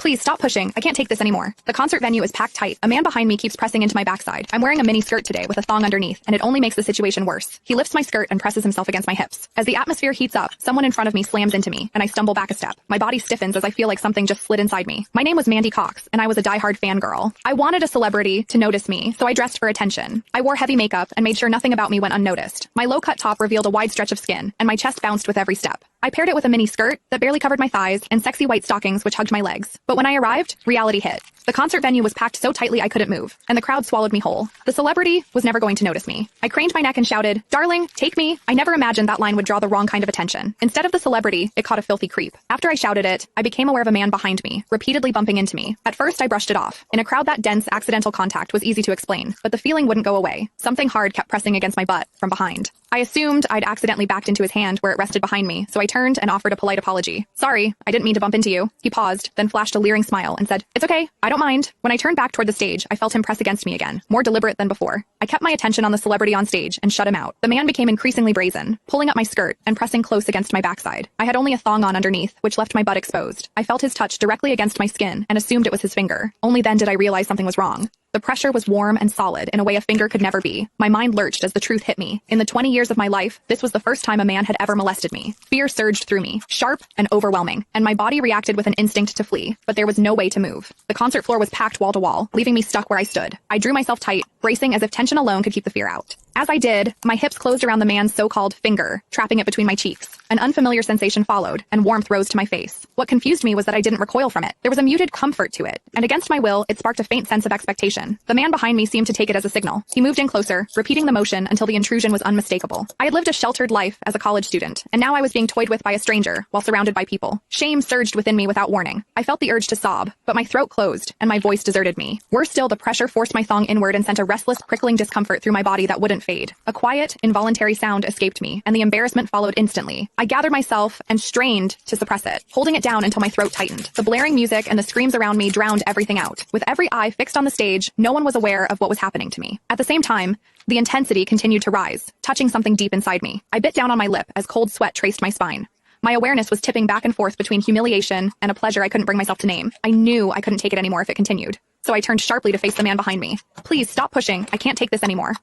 Please stop pushing. I can't take this anymore. The concert venue is packed tight. A man behind me keeps pressing into my backside. I'm wearing a mini skirt today with a thong underneath, and it only makes the situation worse. He lifts my skirt and presses himself against my hips. As the atmosphere heats up, someone in front of me slams into me, and I stumble back a step. My body stiffens as I feel like something just slid inside me. My name was Mandy Cox, and I was a diehard fangirl. I wanted a celebrity to notice me, so I dressed for attention. I wore heavy makeup and made sure nothing about me went unnoticed. My low-cut top revealed a wide stretch of skin, and my chest bounced with every step. I paired it with a mini skirt that barely covered my thighs and sexy white stockings which hugged my legs. But when I arrived, reality hit. The concert venue was packed so tightly I couldn't move, and the crowd swallowed me whole. The celebrity was never going to notice me. I craned my neck and shouted, "Darling, take me." I never imagined that line would draw the wrong kind of attention. Instead of the celebrity, it caught a filthy creep. After I shouted it, I became aware of a man behind me, repeatedly bumping into me. At first, I brushed it off. In a crowd that dense, accidental contact was easy to explain, but the feeling wouldn't go away. Something hard kept pressing against my butt from behind. I assumed I'd accidentally backed into his hand where it rested behind me, so I turned and offered a polite apology. "Sorry, I didn't mean to bump into you." He paused, then flashed a leering smile and said, "It's okay, I don't mind." When I turned back toward the stage, I felt him press against me again, more deliberate than before. I kept my attention on the celebrity on stage and shut him out. The man became increasingly brazen, pulling up my skirt and pressing close against my backside. I had only a thong on underneath, which left my butt exposed. I felt his touch directly against my skin and assumed it was his finger. Only then did I realize something was wrong. The pressure was warm and solid in a way a finger could never be. My mind lurched as the truth hit me. In the 20 years of my life, this was the first time a man had ever molested me. Fear surged through me, sharp and overwhelming, and my body reacted with an instinct to flee, but there was no way to move. The concert floor was packed wall to wall, leaving me stuck where I stood. I drew myself tight, bracing as if tension alone could keep the fear out. As I did, my hips closed around the man's so-called finger, trapping it between my cheeks. An unfamiliar sensation followed, and warmth rose to my face. What confused me was that I didn't recoil from it. There was a muted comfort to it, and against my will, it sparked a faint sense of expectation. The man behind me seemed to take it as a signal. He moved in closer, repeating the motion until the intrusion was unmistakable. I had lived a sheltered life as a college student, and now I was being toyed with by a stranger while surrounded by people. Shame surged within me without warning. I felt the urge to sob, but my throat closed, and my voice deserted me. Worse still, the pressure forced my thong inward and sent a restless, prickling discomfort through my body that wouldn't fade. A quiet, involuntary sound escaped me, and the embarrassment followed instantly. I gathered myself and strained to suppress it, holding it down until my throat tightened. The blaring music and the screams around me drowned everything out. With every eye fixed on the stage, no one was aware of what was happening to me. At the same time, the intensity continued to rise, touching something deep inside me. I bit down on my lip as cold sweat traced my spine. My awareness was tipping back and forth between humiliation and a pleasure I couldn't bring myself to name. I knew I couldn't take it anymore if it continued. So I turned sharply to face the man behind me. "Please stop pushing. I can't take this anymore."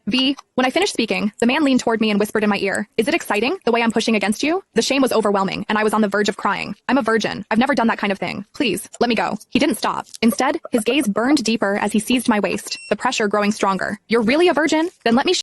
When I finished speaking, the man leaned toward me and whispered in my ear, "Is it exciting, the way I'm pushing against you?" The shame was overwhelming, and I was on the verge of crying. "I'm a virgin. I've never done that kind of thing. Please, let me go." He didn't stop. Instead, his gaze burned deeper as he seized my waist, the pressure growing stronger. "You're really a virgin? Then let me